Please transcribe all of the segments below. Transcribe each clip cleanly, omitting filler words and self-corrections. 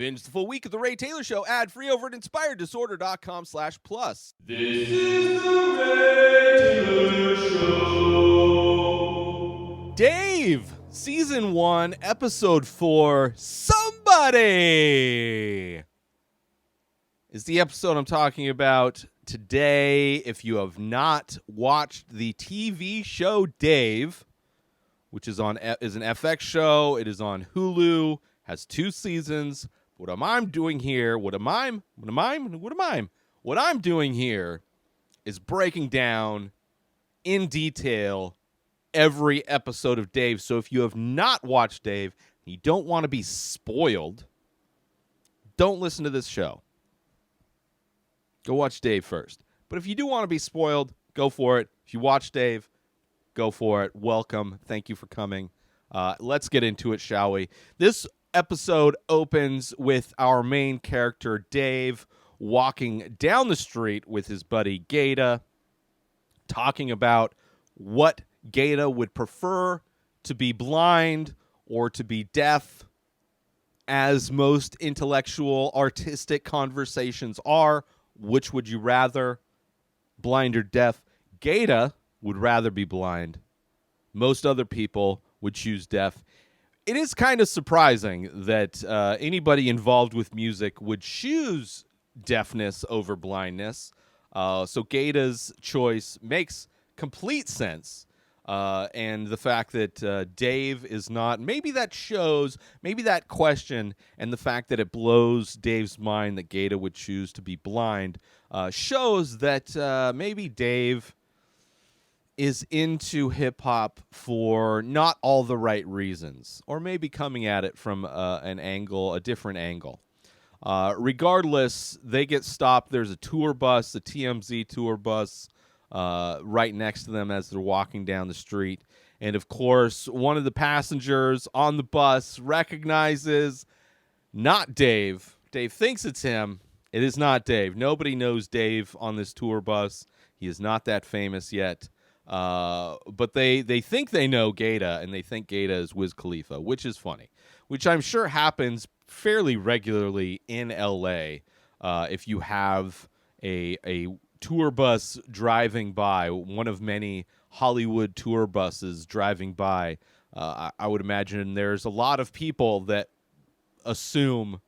Binge the full week of The Ray Taylor Show ad-free over at inspireddisorder.com/plus. This is The Ray Taylor Show. Dave, Season 1, Episode 4, Somebody is the episode I'm talking about today. If you have not watched the TV show Dave, which is an FX show, it is on Hulu, has 2 seasons. What I'm doing here is breaking down in detail every episode of Dave. So if you have not watched Dave and you don't want to be spoiled, don't listen to this show. Go watch Dave first. But if you do want to be spoiled, go for it. If you watch Dave, go for it. Welcome. Thank you for coming. Let's get into it, shall we? This episode opens with our main character, Dave, walking down the street with his buddy GaTa, talking about what GaTa would prefer, to be blind or to be deaf, as most intellectual, artistic conversations are. Which would you rather, blind or deaf? GaTa would rather be blind. Most other people would choose deaf. It is kind of surprising that anybody involved with music would choose deafness over blindness. So GaTa's choice makes complete sense. And the fact that Dave is not, maybe that question and the fact that it blows Dave's mind that GaTa would choose to be blind shows that maybe Dave is into hip-hop for not all the right reasons, or maybe coming at it from a different angle. Regardless, they get stopped. There's a tour bus, a TMZ tour bus, right next to them as they're walking down the street. And, of course, one of the passengers on the bus recognizes not Dave. Dave thinks it's him. It is not Dave. Nobody knows Dave on this tour bus. He is not that famous yet. But they think they know GaTa, and they think GaTa is Wiz Khalifa, which is funny, which I'm sure happens fairly regularly in L.A. If you have a tour bus driving by, one of many Hollywood tour buses driving by, I would imagine there's a lot of people that assume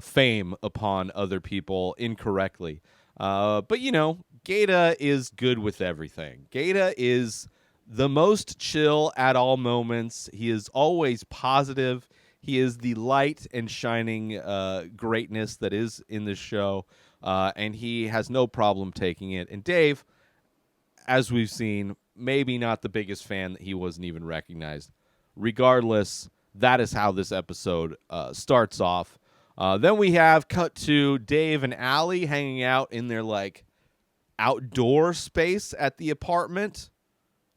fame upon other people incorrectly. But, you know, GaTa is good with everything. GaTa is the most chill at all moments. He is always positive. He is the light and shining greatness that is in this show, and he has no problem taking it. And Dave, as we've seen, maybe not the biggest fan that he wasn't even recognized. Regardless, that is how this episode starts off. Then we have cut to Dave and Allie hanging out in their, outdoor space at the apartment.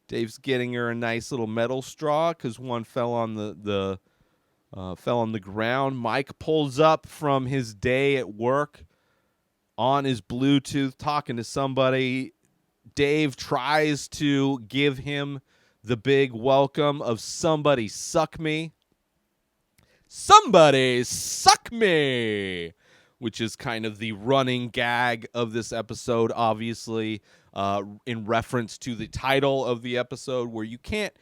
Dave's getting her a nice little metal straw because one fell on the ground. Mike pulls up from his day at work on his Bluetooth talking to somebody. Dave tries to give him the big welcome of "Somebody suck me." Somebody suck me, which is kind of the running gag of this episode, obviously, in reference to the title of the episode, where you can't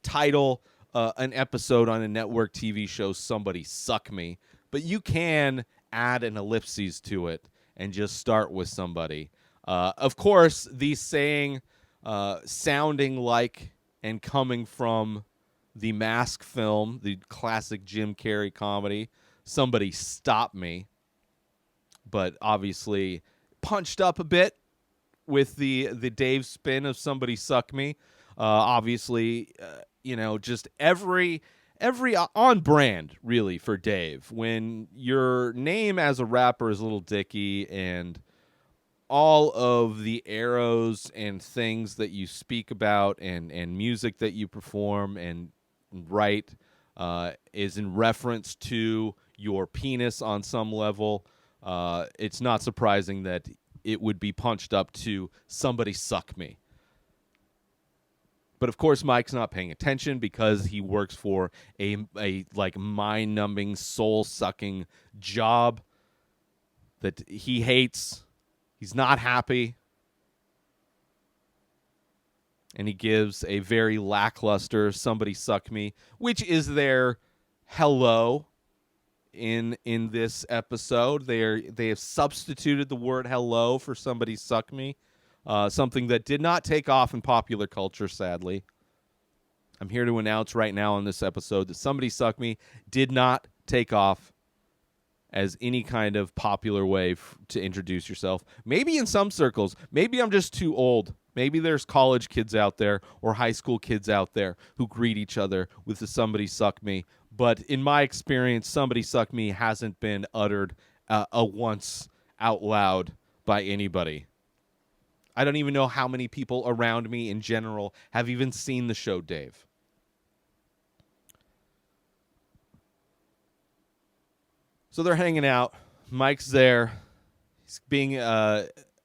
title an episode on a network TV show "Somebody Suck Me," but you can add an ellipses to it and just start with somebody. Of course, the saying sounding like and coming from the Mask film, the classic Jim Carrey comedy, "Somebody Stop Me," but obviously punched up a bit with the Dave spin of "Somebody Suck Me." Obviously, just every on brand really for Dave. When your name as a rapper is Little Dicky, and all of the arrows and things that you speak about and music that you perform and write is in reference to your penis on some level, it's not surprising that it would be punched up to "Somebody Suck Me." But of course, Mike's not paying attention because he works for a like mind-numbing, soul-sucking job that he hates. He's not happy. And he gives a very lackluster "somebody suck me," which is their hello in this episode. They have substituted the word hello for "somebody suck me," something that did not take off in popular culture, sadly. I'm here to announce right now on this episode that "somebody suck me" did not take off as any kind of popular way to introduce yourself. Maybe in some circles. Maybe I'm just too old. Maybe there's college kids out there or high school kids out there who greet each other with the "somebody suck me." But in my experience, "somebody suck me" hasn't been uttered once out loud by anybody. I don't even know how many people around me in general have even seen the show, Dave. So they're hanging out. Mike's there. He's being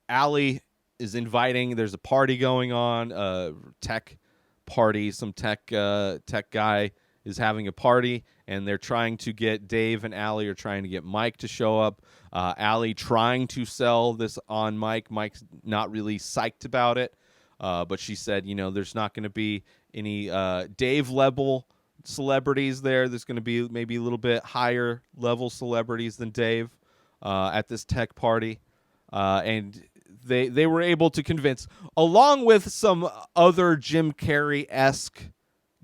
Allie is inviting. There's a party going on, tech party. Some tech guy is having a party, and they're trying to get Dave and Allie are trying to get Mike to show up. Allie trying to sell this on Mike. Mike's not really psyched about it, but she said, there's not going to be any Dave level celebrities there. There's going to be maybe a little bit higher level celebrities than Dave at this tech party, and they were able to convince, along with some other Jim Carrey-esque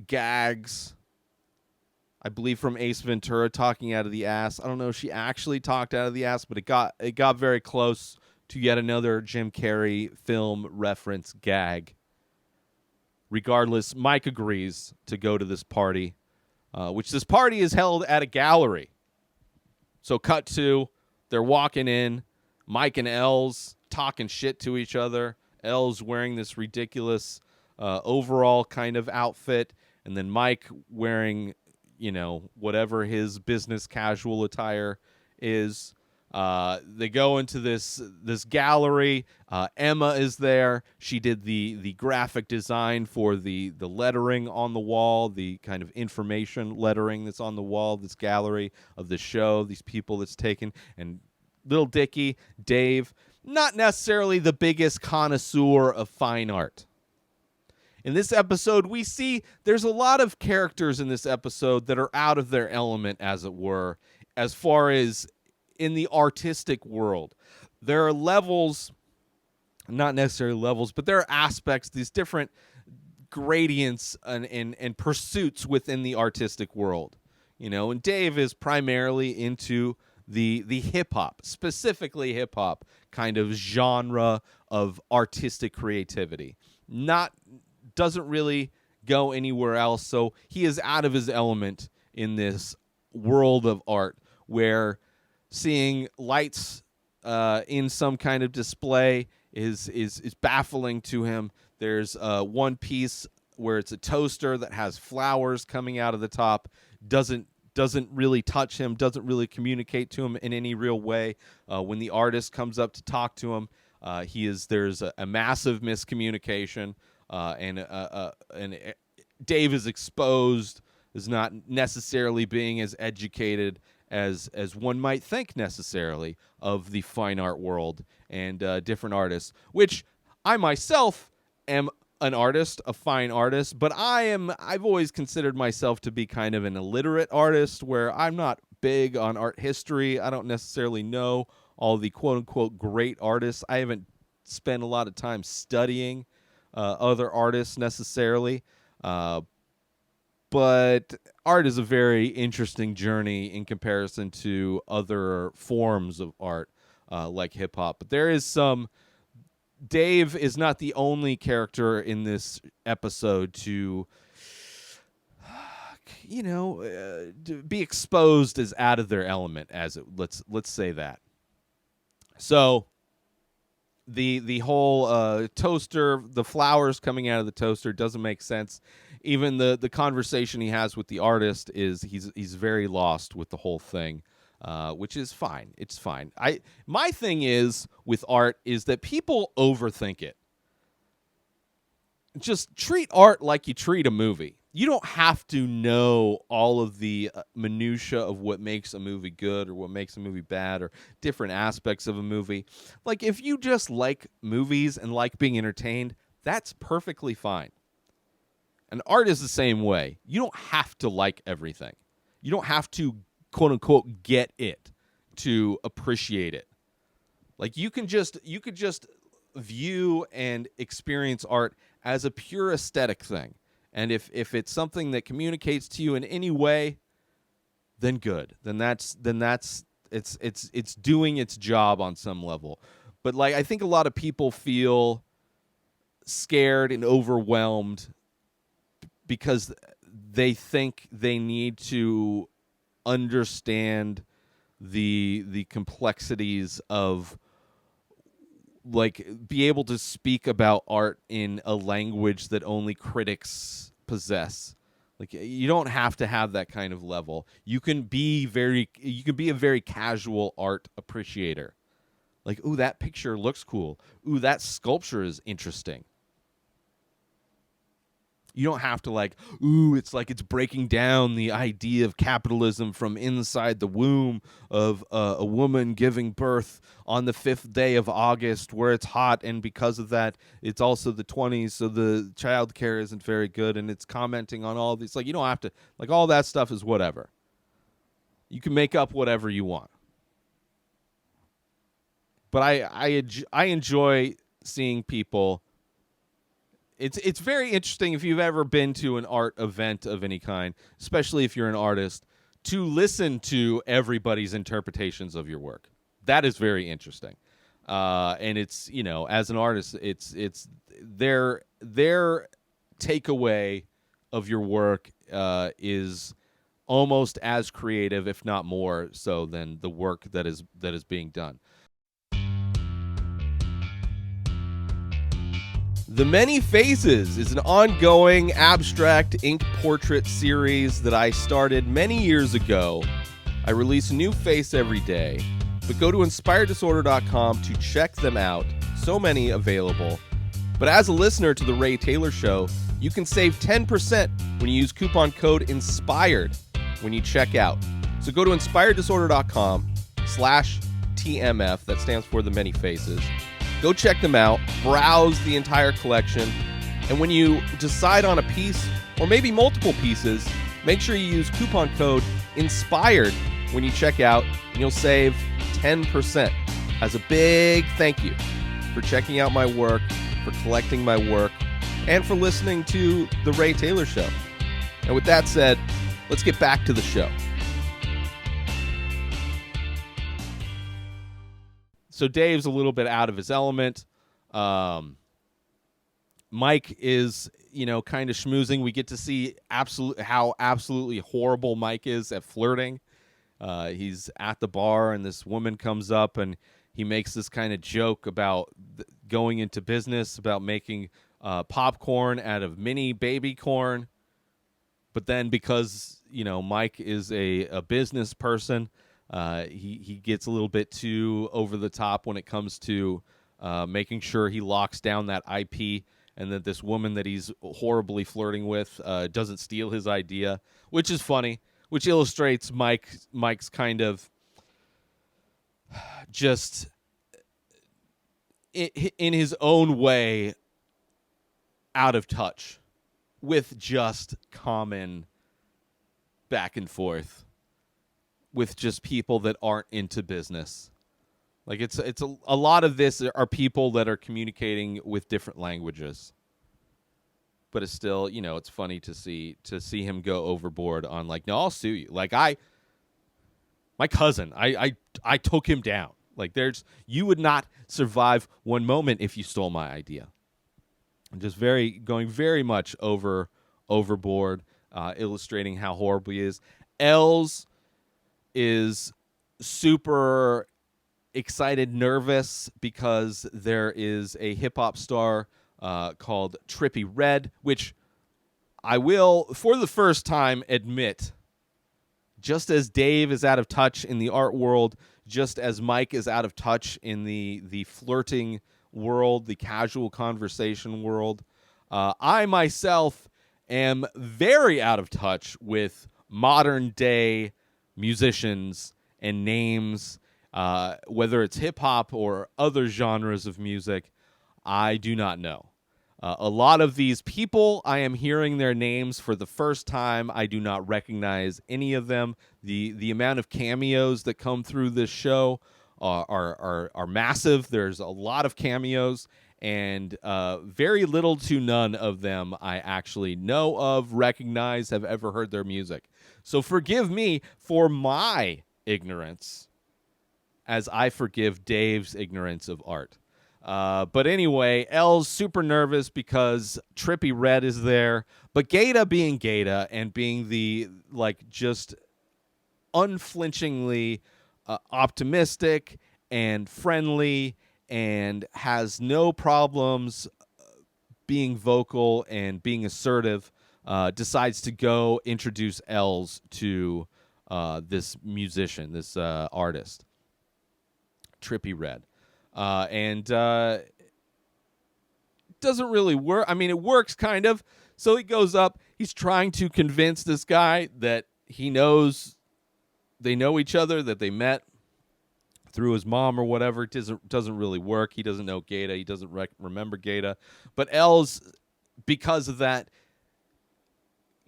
gags, I believe from Ace Ventura, talking out of the ass. I don't know if she actually talked out of the ass, but it got very close to yet another Jim Carrey film reference gag. Regardless, Mike agrees to go to this party, which this party is held at a gallery. So cut to, they're walking in, Mike and Els talking shit to each other. Els wearing this ridiculous overall kind of outfit, and then Mike wearing, whatever his business casual attire is. They go into this gallery. Emma is there. She did the graphic design for the lettering on the wall, the kind of information lettering that's on the wall of this gallery of the show, these people that's taken. And little Dickie, Dave, not necessarily the biggest connoisseur of fine art. In this episode, we see there's a lot of characters in this episode that are out of their element, as it were, as far as in the artistic world. There are levels, not necessarily levels, but there are aspects, these different gradients and pursuits within the artistic world. And Dave is primarily into the hip-hop, specifically hip-hop kind of genre of artistic creativity. Doesn't really go anywhere else, so he is out of his element in this world of art where seeing lights in some kind of display is baffling to him. There's one piece where it's a toaster that has flowers coming out of the top, doesn't really touch him, doesn't really communicate to him in any real way. When the artist comes up to talk to him, there's a massive miscommunication, and Dave is exposed as not necessarily being as educated as one might think necessarily of the fine art world and different artists, which I myself am an artist, a fine artist, but I've always considered myself to be kind of an illiterate artist where I'm not big on art history. I don't necessarily know all the quote-unquote great artists. I haven't spent a lot of time studying other artists necessarily, but art is a very interesting journey in comparison to other forms of art like hip-hop. But there is Dave is not the only character in this episode to be exposed as out of their element, let's say that. So the whole toaster, the flowers coming out of the toaster doesn't make sense. Even the conversation he has with the artist is he's very lost with the whole thing, which is fine. It's fine. My thing is with art is that people overthink it. just treat art like you treat a movie. You don't have to know all of the minutia of what makes a movie good or what makes a movie bad or different aspects of a movie. Like, if you just like movies and like being entertained, that's perfectly fine. And art is the same way. You don't have to like everything. You don't have to, quote unquote, get it to appreciate it. Like, you could just view and experience art as a pure aesthetic thing. And if it's something that communicates to you in any way, then good. Then that's it's doing its job on some level. But like, I think a lot of people feel scared and overwhelmed because they think they need to understand the complexities of, like, be able to speak about art in a language that only critics possess. Like, you don't have to have that kind of level. You can be a very casual art appreciator. Like, ooh, that picture looks cool. Ooh, that sculpture is interesting. You don't have to, like, ooh, it's like it's breaking down the idea of capitalism from inside the womb of a woman giving birth on the 5th day of August where it's hot, and because of that, it's also the 20s, so the child care isn't very good, and it's commenting on all these. Like, you don't have to, like, all that stuff is whatever. You can make up whatever you want. But I enjoy seeing people. It's very interesting if you've ever been to an art event of any kind, especially if you're an artist, to listen to everybody's interpretations of your work. That is very interesting. And it's, you know, as an artist, it's their takeaway of your work is almost as creative, if not more so, than the work that is being done. The Many Faces is an ongoing abstract ink portrait series that I started many years ago. I release a new face every day, but go to inspireddisorder.com to check them out. So many available. But as a listener to The Ray Taylor Show, you can save 10% when you use coupon code INSPIRED when you check out. So go to inspireddisorder.com/TMF, that stands for The Many Faces. Go check them out, browse the entire collection, and when you decide on a piece, or maybe multiple pieces, make sure you use coupon code INSPIRED when you check out, and you'll save 10%. As a big thank you for checking out my work, for collecting my work, and for listening to The Ray Taylor Show. And with that said, let's get back to the show. So Dave's a little bit out of his element. Mike is, you know, kind of schmoozing. We get to see how absolutely horrible Mike is at flirting. He's at the bar, and this woman comes up, and he makes this kind of joke about going into business, about making popcorn out of mini baby corn. But then because, you know, Mike is a business person, he gets a little bit too over the top when it comes to making sure he locks down that IP, and that this woman that he's horribly flirting with doesn't steal his idea, which is funny, which illustrates Mike's kind of just in his own way out of touch with just common back and forth with just people that aren't into business. Like, it's a lot of this are people that are communicating with different languages. But it's still, you know, it's funny to see him go overboard on, like, no, I'll sue you. Like, my cousin, I took him down. Like, you would not survive one moment if you stole my idea. And just going very much overboard, illustrating how horrible he is. Els is super excited, nervous, because there is a hip-hop star called Trippie Redd, which I will, for the first time, admit, just as Dave is out of touch in the art world, just as Mike is out of touch in the flirting world, the casual conversation world, I myself am very out of touch with modern day musicians and names, whether it's hip hop or other genres of music. I do not know. A lot of these people, I am hearing their names for the first time. I do not recognize any of them. The amount of cameos that come through this show are massive. There's a lot of cameos, and very little to none of them I actually know of, recognize, have ever heard their music. So forgive me for my ignorance, as I forgive Dave's ignorance of art. But anyway, Elle's super nervous because Trippie Redd is there. But GaTa being GaTa and being the, like, just unflinchingly optimistic and friendly and has no problems being vocal and being assertive, decides to go introduce Els to this musician, this artist, Trippie Redd. And doesn't really work. I mean, it works kind of. So he goes up. He's trying to convince this guy that he knows they know each other, that they met through his mom or whatever. It doesn't really work. He doesn't know GaTa. He doesn't remember GaTa. But Els, because of that,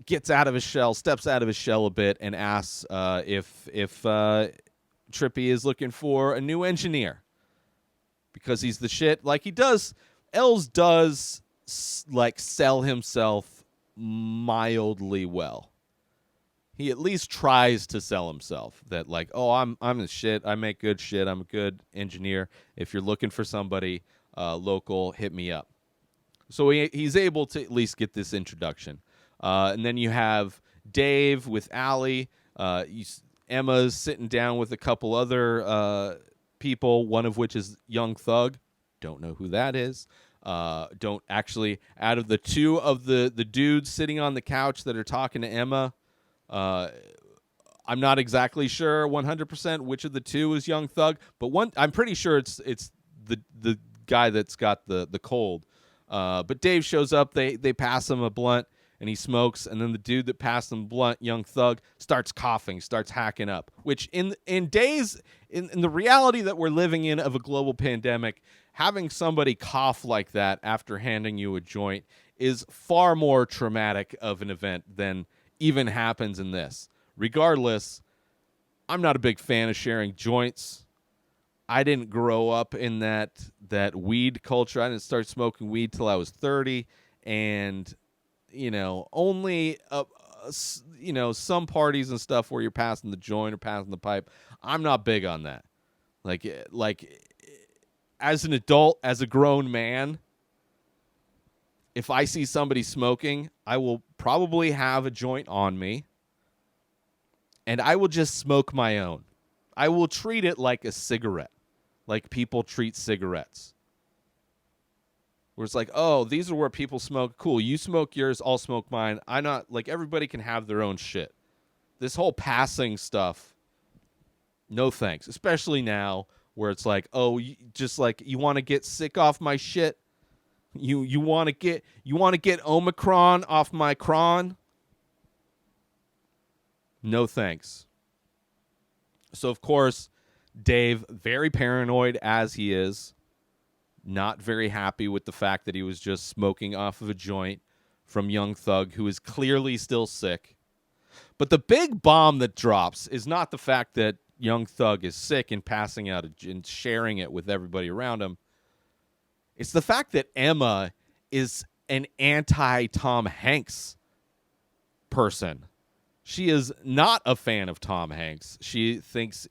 gets out of his shell, steps out of his shell a bit, and asks if Trippie is looking for a new engineer. Because he's the shit, like he does. Els does like sell himself mildly well. He at least tries to sell himself that, like, oh, I'm the shit. I make good shit. I'm a good engineer. If you're looking for somebody local, hit me up. So he's able to at least get this introduction. And then you have Dave with Allie. Emma's sitting down with a couple other people, one of which is Young Thug. Don't know who that is. Don't actually, out of the two of the dudes sitting on the couch that are talking to Emma, I'm not exactly sure 100% which of the two is Young Thug, but one I'm pretty sure it's the guy that's got the cold. But Dave shows up, they pass him a blunt, and he smokes, and then the dude that passed him blunt, Young Thug, starts coughing, starts hacking up, which in the reality that we're living in of a global pandemic, having somebody cough like that after handing you a joint is far more traumatic of an event than even happens in this. Regardless, I'm not a big fan of sharing joints. I didn't grow up in that weed culture. I didn't start smoking weed till I was 30, and only some parties and stuff where you're passing the joint or passing the pipe. I'm not big on that. Like as an adult, as a grown man, if I see somebody smoking, I will probably have a joint on me, and I will just smoke my own. I will treat it like a cigarette, like people treat cigarettes. Where it's like, oh, these are where people smoke. Cool, you smoke yours, I'll smoke mine. I'm not, like, everybody can have their own shit. This whole passing stuff, no thanks. Especially now where it's like, oh, you want to get sick off my shit? You want to get Omicron off my cron? No thanks. So of course, Dave, very paranoid as he is, not very happy with the fact that he was just smoking off of a joint from Young Thug, who is clearly still sick. But the big bomb that drops is not the fact that Young Thug is sick and passing out and sharing it with everybody around him. It's the fact that Emma is an anti-Tom Hanks person. She is not a fan of Tom Hanks. She thinks,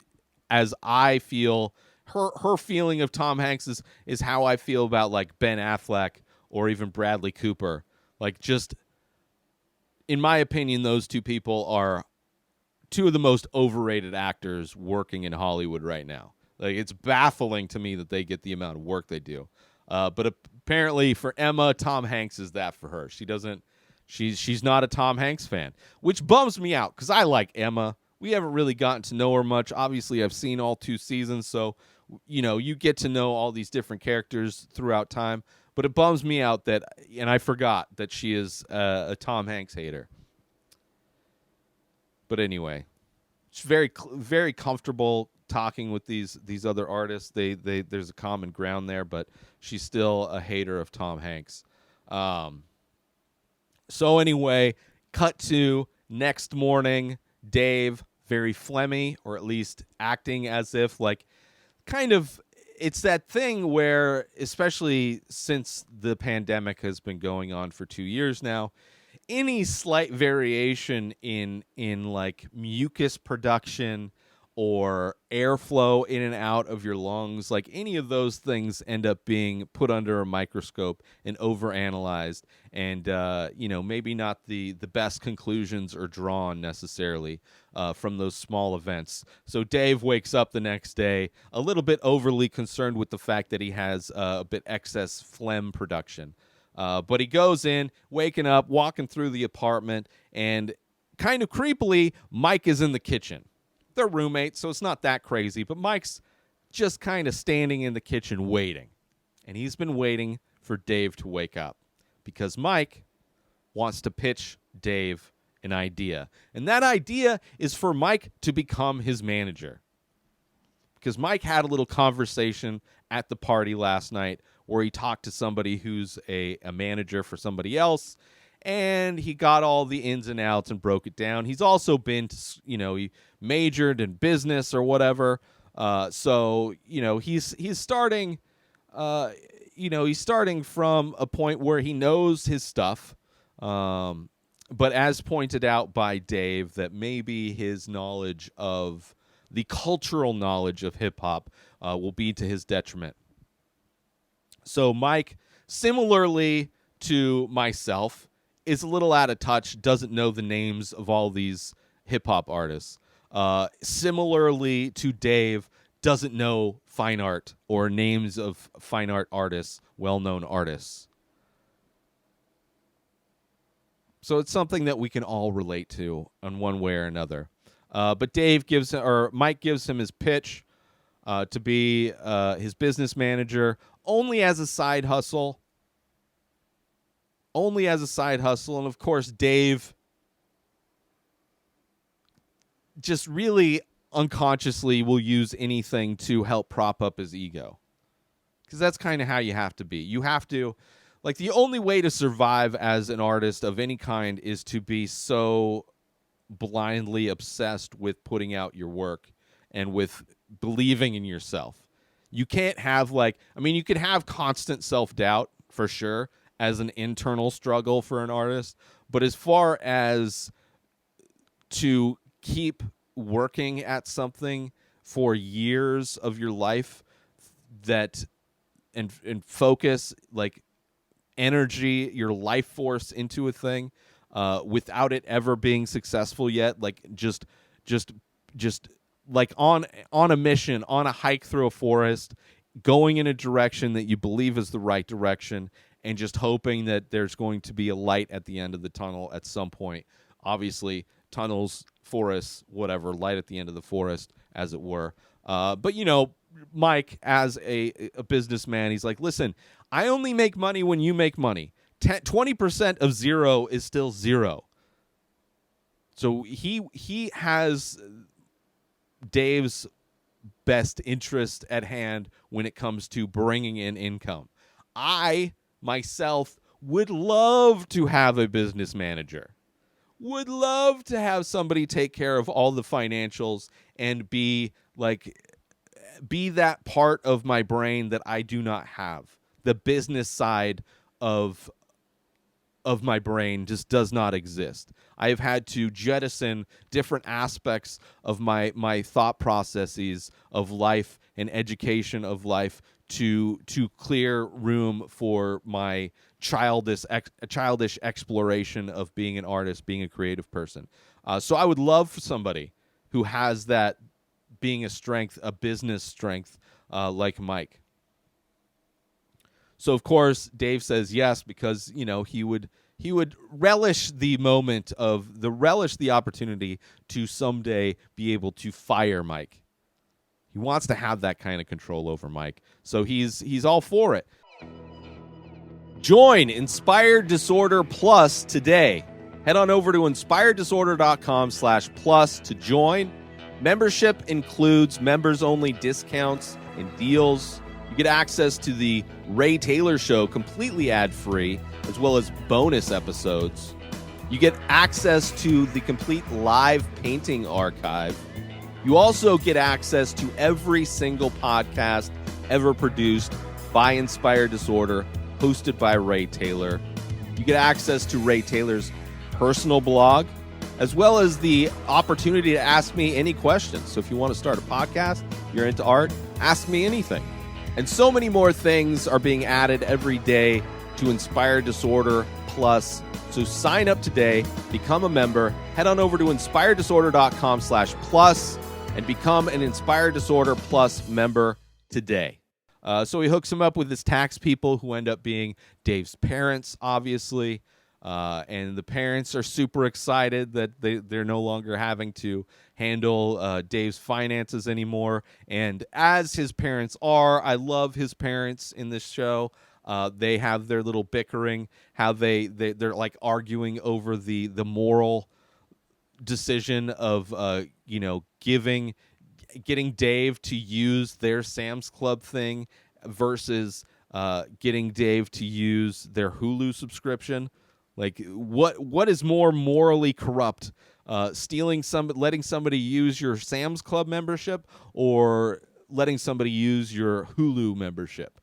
as I feel, her feeling of Tom Hanks is how I feel about, like, Ben Affleck or even Bradley Cooper. Like, just, in my opinion, those two people are two of the most overrated actors working in Hollywood right now. Like, it's baffling to me that they get the amount of work they do. But apparently for Emma, Tom Hanks is that for her. She's not a Tom Hanks fan, which bums me out because I like Emma. We haven't really gotten to know her much. Obviously, I've seen all 2 seasons, so you get to know all these different characters throughout time. But it bums me out that, and I forgot that she is a Tom Hanks hater. But anyway, she's very comfortable talking with these other artists. There's a common ground there, but she's still a hater of Tom Hanks. So anyway, cut to next morning. Dave, very phlegmy, or at least acting as if like kind of. It's that thing where, especially since the pandemic has been going on for 2 years now, any slight variation in like mucus production or airflow in and out of your lungs, like any of those things end up being put under a microscope and overanalyzed, and maybe not the best conclusions are drawn necessarily from those small events. So Dave wakes up the next day a little bit overly concerned with the fact that he has a bit excess phlegm production. But he goes in, waking up, walking through the apartment, and kind of creepily, Mike is in the kitchen. They're roommates, so it's not that crazy, but Mike's just kind of standing in the kitchen waiting. And he's been waiting for Dave to wake up because Mike wants to pitch Dave an idea. And that idea is for Mike to become his manager. Because Mike had a little conversation at the party last night where he talked to somebody who's a manager for somebody else, and he got all the ins and outs and broke it down. He's also been to, he majored in business or whatever. So he's starting, he's starting from a point where he knows his stuff. But as pointed out by Dave, that maybe his knowledge of the cultural knowledge of hip hop will be to his detriment. So Mike, similarly to myself, is a little out of touch, doesn't know the names of all these hip-hop artists. Similarly to Dave, doesn't know fine art or names of fine art artists, well-known artists. So it's something that we can all relate to in one way or another. But Mike gives him his pitch to be his business manager only as a side hustle. Only as a side hustle. And of course, Dave just really unconsciously will use anything to help prop up his ego. Because that's kind of how you have to be. You have to, like, the only way to survive as an artist of any kind is to be so blindly obsessed with putting out your work and with believing in yourself. You can't have, you can have constant self-doubt for sure as an internal struggle for an artist, but as far as to keep working at something for years of your life and focus like energy, your life force into a thing without it ever being successful yet, like just like on a mission, on a hike through a forest, going in a direction that you believe is the right direction, and just hoping that there's going to be a light at the end of the tunnel at some point. Obviously, tunnels, forests, whatever, light at the end of the forest, as it were. But, Mike, as a businessman, he's like, listen, I only make money when you make money. 20% of zero is still zero. So he has Dave's best interest at hand when it comes to bringing in income. I myself would love to have a business manager, would love to have somebody take care of all the financials and be that part of my brain that I do not have. The business side of my brain just does not exist. I have had to jettison different aspects of my thought processes of life and education of life to clear room for my childish exploration of being an artist, being a creative person. So I would love for somebody who has that being a strength, a business strength, like Mike. So of course Dave says yes, because he would relish the opportunity to someday be able to fire Mike. He wants to have that kind of control over Mike. So he's all for it. Join Inspired Disorder Plus today. Head on over to inspireddisorder.com/plus to join. Membership includes members-only discounts and deals. You get access to the Ray Taylor Show completely ad-free, as well as bonus episodes. You get access to the complete live painting archive. You also get access to every single podcast ever produced by Inspired Disorder, hosted by Ray Taylor. You get access to Ray Taylor's personal blog, as well as the opportunity to ask me any questions. So if you want to start a podcast, you're into art, ask me anything. And so many more things are being added every day to Inspired Disorder Plus. So sign up today, become a member, head on over to inspireddisorder.com/plus and become an Inspired Disorder Plus member today. So he hooks him up with his tax people who end up being Dave's parents, obviously. And the parents are super excited that they're no longer having to handle Dave's finances anymore. And as his parents are, I love his parents in this show. They have their little bickering, how they're like arguing over the moral decision of getting Dave to use their Sam's Club thing versus getting Dave to use their Hulu subscription. Like, what is more morally corrupt? Letting somebody use your Sam's Club membership, or letting somebody use your Hulu membership,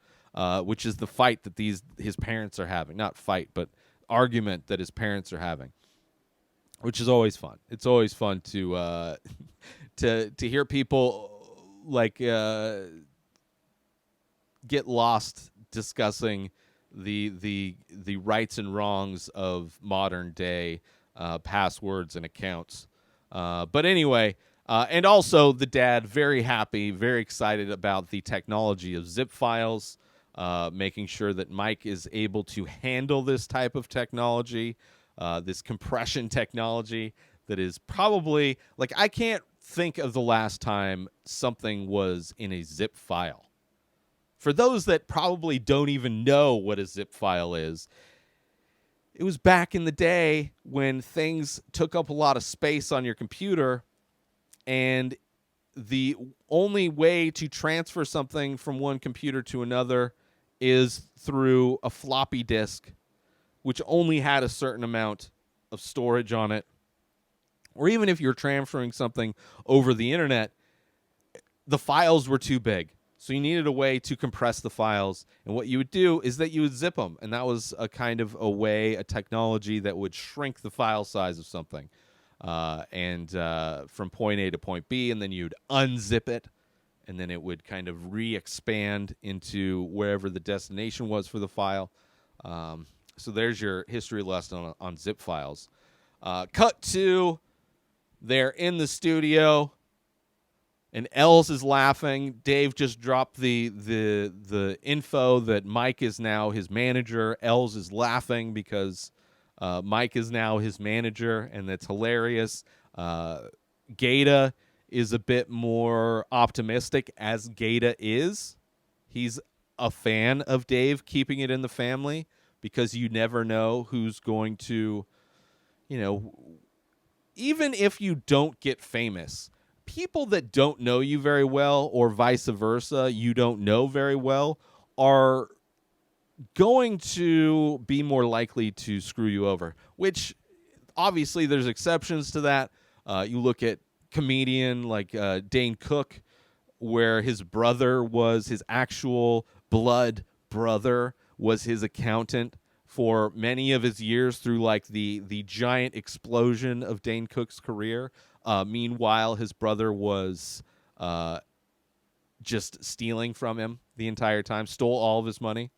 which is the fight that his parents are having. Not fight, but argument that his parents are having, which is always fun. It's always fun to to hear people like get lost discussing the rights and wrongs of modern day passwords and accounts. But anyway, and also the dad, very happy, very excited about the technology of zip files, making sure that Mike is able to handle this type of technology, this compression technology that is probably, like, I can't think of the last time something was in a zip file. For those that probably don't even know what a zip file is, it was back in the day when things took up a lot of space on your computer, and the only way to transfer something from one computer to another is through a floppy disk, which only had a certain amount of storage on it. Or even if you're transferring something over the internet, the files were too big. So you needed a way to compress the files. And what you would do is that you would zip them. And that was a kind of a technology that would shrink the file size of something. From point A to point B, and then you'd unzip it. And then it would kind of re-expand into wherever the destination was for the file. So there's your history lesson on zip files. Cut to, they're in the studio. And Els is laughing. Dave just dropped the info that Mike is now his manager. Els is laughing because Mike is now his manager, and that's hilarious. GaTa is a bit more optimistic, as GaTa is. He's a fan of Dave keeping it in the family because you never know who's going to, even if you don't get famous, people that don't know you very well, or vice versa, you don't know very well, are going to be more likely to screw you over, which obviously there's exceptions to that. You look at comedian like Dane Cook, where his brother was his actual blood brother, was his accountant for many of his years through like the giant explosion of Dane Cook's career. Meanwhile, his brother was just stealing from him the entire time, stole all of his money.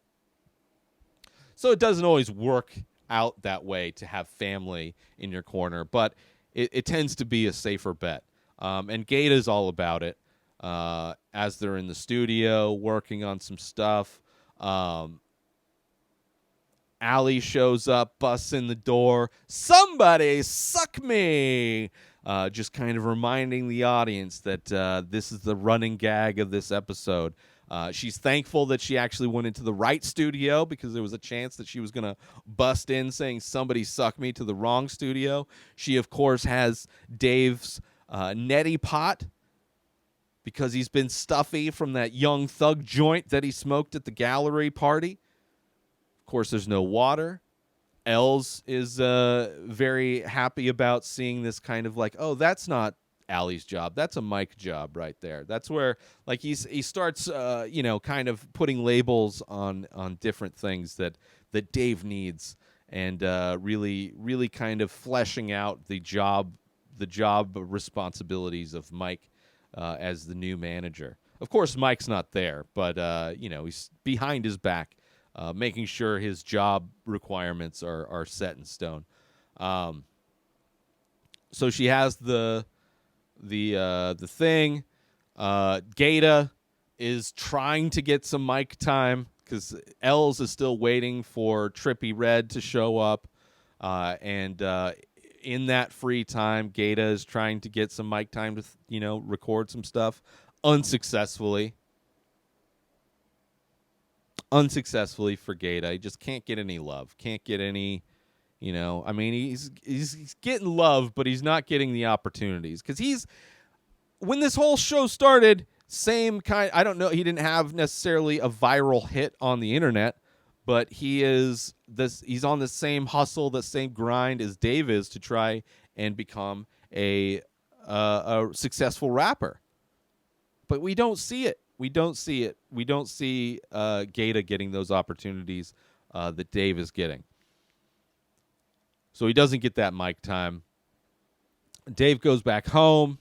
So it doesn't always work out that way to have family in your corner, but it tends to be a safer bet. And GaTa is all about it as they're in the studio working on some stuff. Allie shows up, busts in the door. Somebody suck me! Just kind of reminding the audience that this is the running gag of this episode. She's thankful that she actually went into the right studio because there was a chance that she was going to bust in saying somebody sucked me to the wrong studio. She, of course, has Dave's neti pot because he's been stuffy from that Young Thug joint that he smoked at the gallery party. Of course, there's no water. Els is very happy about seeing this kind of like, oh, that's not Allie's job. That's a Mike job right there. That's where like he starts kind of putting labels on different things that Dave needs, and really kind of fleshing out the job responsibilities of Mike as the new manager. Of course, Mike's not there, but he's behind his back, making sure his job requirements are set in stone. So she has the thing. GaTa is trying to get some mic time because Els is still waiting for Trippie Redd to show up, and in that free time, GaTa is trying to get some mic time to record some stuff, unsuccessfully for GaTa. He just can't get any love. Can't get any. I mean, he's getting love, but he's not getting the opportunities because when this whole show started, same kind. I don't know. He didn't have necessarily a viral hit on the internet, but he's on the same hustle, the same grind as Dave is to try and become a successful rapper. But we don't see it. We don't see GaTa getting those opportunities that Dave is getting. So he doesn't get that mic time. Dave goes back home,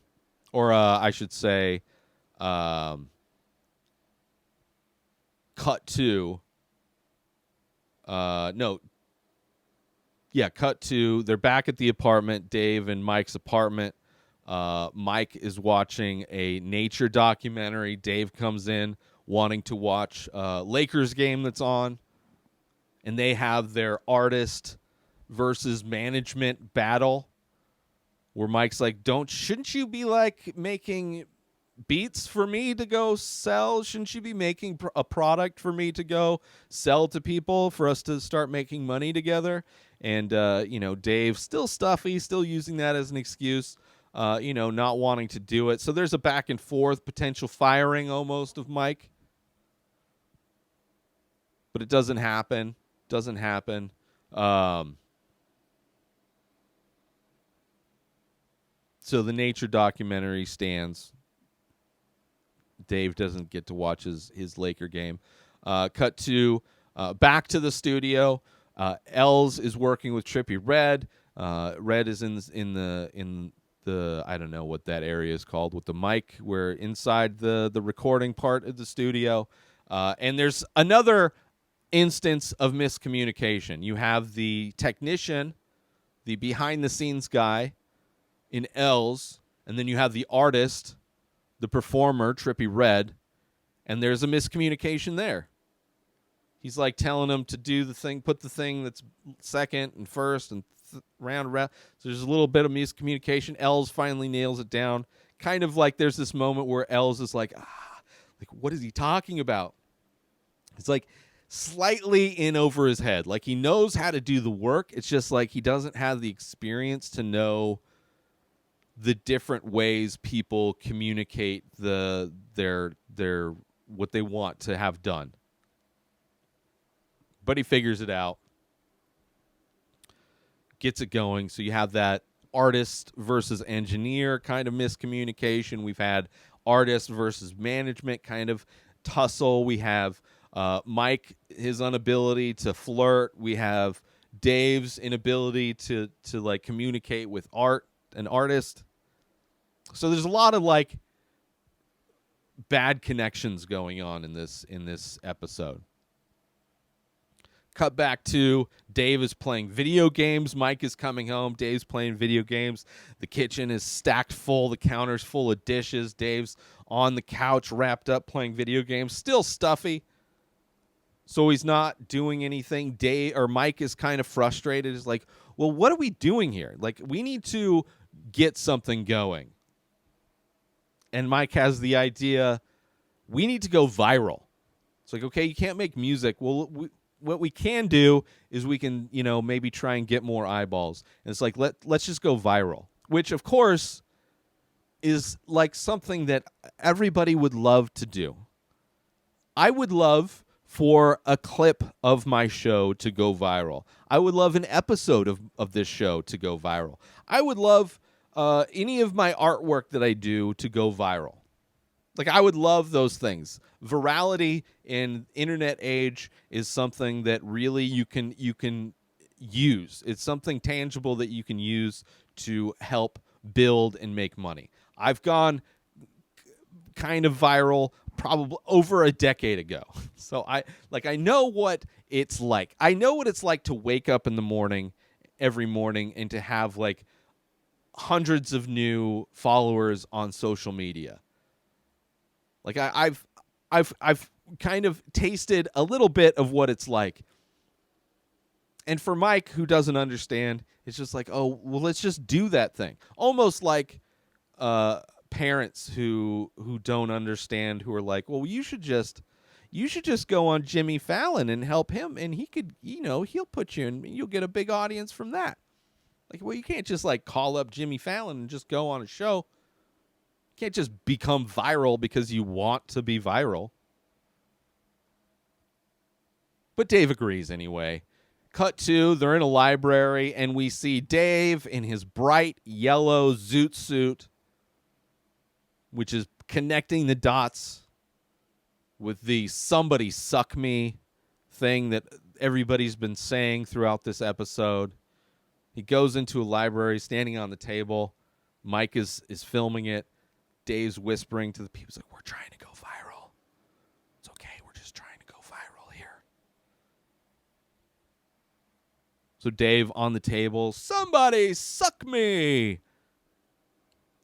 or I should say, cut to. Cut to. They're back at the apartment, Dave and Mike's apartment. Mike is watching a nature documentary. Dave comes in wanting to watch Lakers game that's on, and they have their artist versus management battle where Mike's like, shouldn't you be like making beats for me to go sell? Shouldn't you be making a product for me to go sell to people for us to start making money together? And Dave still stuffy, still using that as an excuse, not wanting to do it. So there's a back and forth, potential firing almost of Mike, but it doesn't happen. So the nature documentary stands. Dave doesn't get to watch his Laker game. Cut to back to the studio. Els is working with Trippie Redd. Redd is in the I don't know what that area is called with the mic. We're inside the recording part of the studio, and there's another instance of miscommunication. You have the technician, the behind the scenes guy in Els, and then you have the artist, the performer, Trippie Redd, and there's a miscommunication there. He's like telling him to do the thing, put the thing that's second and first and round. So there's a little bit of miscommunication. Els finally nails it down. Kind of like there's this moment where Els is like what is he talking about? It's like slightly in over his head. Like he knows how to do the work. It's just like he doesn't have the experience to know the different ways people communicate their what they want to have done. But he figures it out, gets it going. So you have that artist versus engineer kind of miscommunication. We've had artist versus management kind of tussle. We have Mike, his inability to flirt. We have Dave's inability to like communicate with an artist. So there's a lot of like bad connections going on in this episode. Cut back to Dave is playing video games. Mike is coming home. Dave's playing video games. The kitchen is stacked full. The counter's full of dishes. Dave's on the couch wrapped up playing video games. Still stuffy. So he's not doing anything. Mike is kind of frustrated. He's like, well, what are we doing here? Like, we need to get something going. And Mike has the idea we need to go viral. It's like, okay, you can't make music. Well, what we can do is we can, maybe try and get more eyeballs. And it's like, let's just go viral, which, of course, is like something that everybody would love to do. I would love for a clip of my show to go viral. I would love an episode of this show to go viral. I would love any of my artwork that I do to go viral. Like, I would love those things. Virality in internet age is something that really you can use. It's something tangible that you can use to help build and make money. I've gone kind of viral probably over a decade ago. So I know what it's like. I know what it's like to wake up in the morning every morning and to have like hundreds of new followers on social media. Like I've kind of tasted a little bit of what it's like. And for Mike, who doesn't understand, it's just like, oh, well, let's just do that thing. Almost like parents who don't understand, who are like, well, you should just go on Jimmy Fallon and help him, and he could, he'll put you in, you'll get a big audience from that. Like, well, you can't just like call up Jimmy Fallon and just go on a show. You can't just become viral because you want to be viral. But Dave agrees anyway. Cut to, they're in a library, and we see Dave in his bright yellow zoot suit, which is connecting the dots with the somebody suck me thing that everybody's been saying throughout this episode. He goes into a library, standing on the table. Mike is filming it. Dave's whispering to the people, he's like, we're trying to go viral. It's okay, we're just trying to go viral here. So Dave on the table, somebody suck me.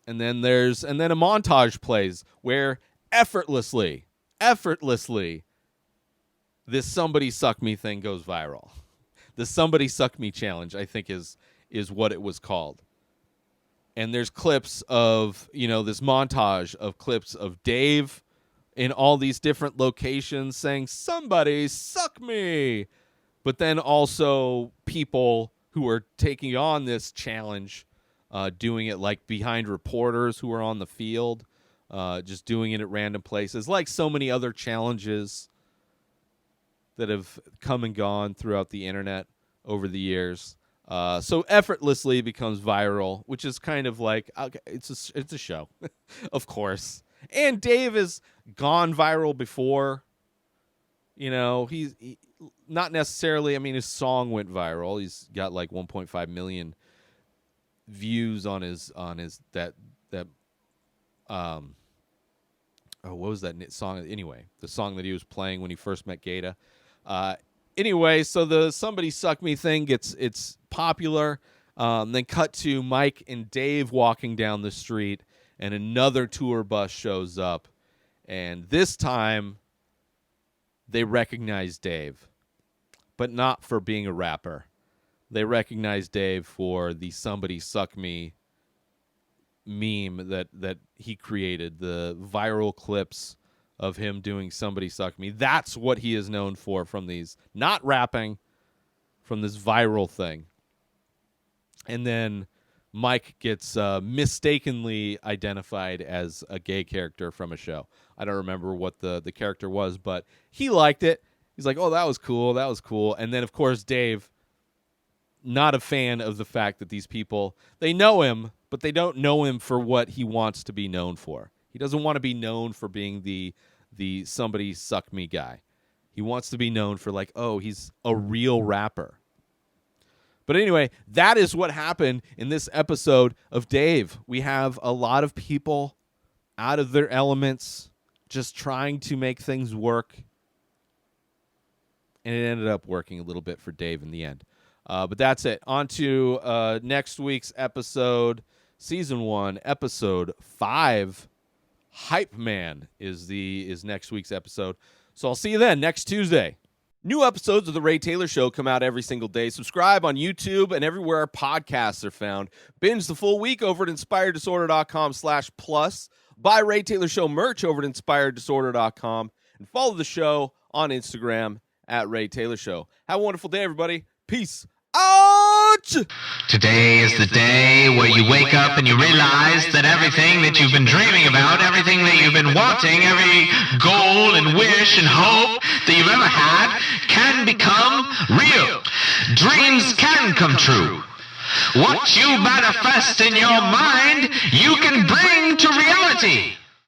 And then a montage plays where effortlessly, this somebody suck me thing goes viral. The somebody suck me challenge, I think, is what it was called. And there's clips of, this montage of clips of Dave in all these different locations saying, somebody suck me. But then also people who are taking on this challenge, doing it like behind reporters who are on the field, just doing it at random places, like so many other challenges that have come and gone throughout the internet over the years. So effortlessly becomes viral, which is kind of like, okay, it's a show, of course. And Dave has gone viral before. He's not necessarily. I mean, his song went viral. He's got like 1.5 million views on his that. What was that song? Anyway, the song that he was playing when he first met GaTa. Anyway, so the somebody suck me thing it's popular. Then cut to Mike and Dave walking down the street, and another tour bus shows up, and this time they recognize Dave, but not for being a rapper. They recognize Dave for the somebody suck me meme that he created, the viral clips of him doing somebody suck me. That's what he is known for from these, not rapping, from this viral thing. And then Mike gets mistakenly identified as a gay character from a show. I don't remember what the character was, but he liked it. He's like, oh, that was cool. And then, of course, Dave, not a fan of the fact that these people, they know him, but they don't know him for what he wants to be known for. He doesn't want to be known for being the somebody suck me guy. He wants to be known for like, oh, he's a real rapper. But anyway, that is what happened in this episode of Dave. We have a lot of people out of their elements, just trying to make things work. And it ended up working a little bit for Dave in the end. But that's it. On to next week's episode, Season 1, Episode 5. Hype Man is next week's episode. So I'll see you then next Tuesday. New episodes of The Ray Taylor Show come out every single day. Subscribe on YouTube and everywhere our podcasts are found. Binge the full week over at inspireddisorder.com/plus. Buy Ray Taylor Show merch over at inspireddisorder.com and follow the show on Instagram at Ray Taylor Show. Have a wonderful day, everybody. Peace out! Today is the day where you wake up and you realize that everything that you've been dreaming about, everything that you've been wanting, every goal and wish and hope that you've ever had can become real. Dreams can come true. What you manifest in your mind, you can bring to reality.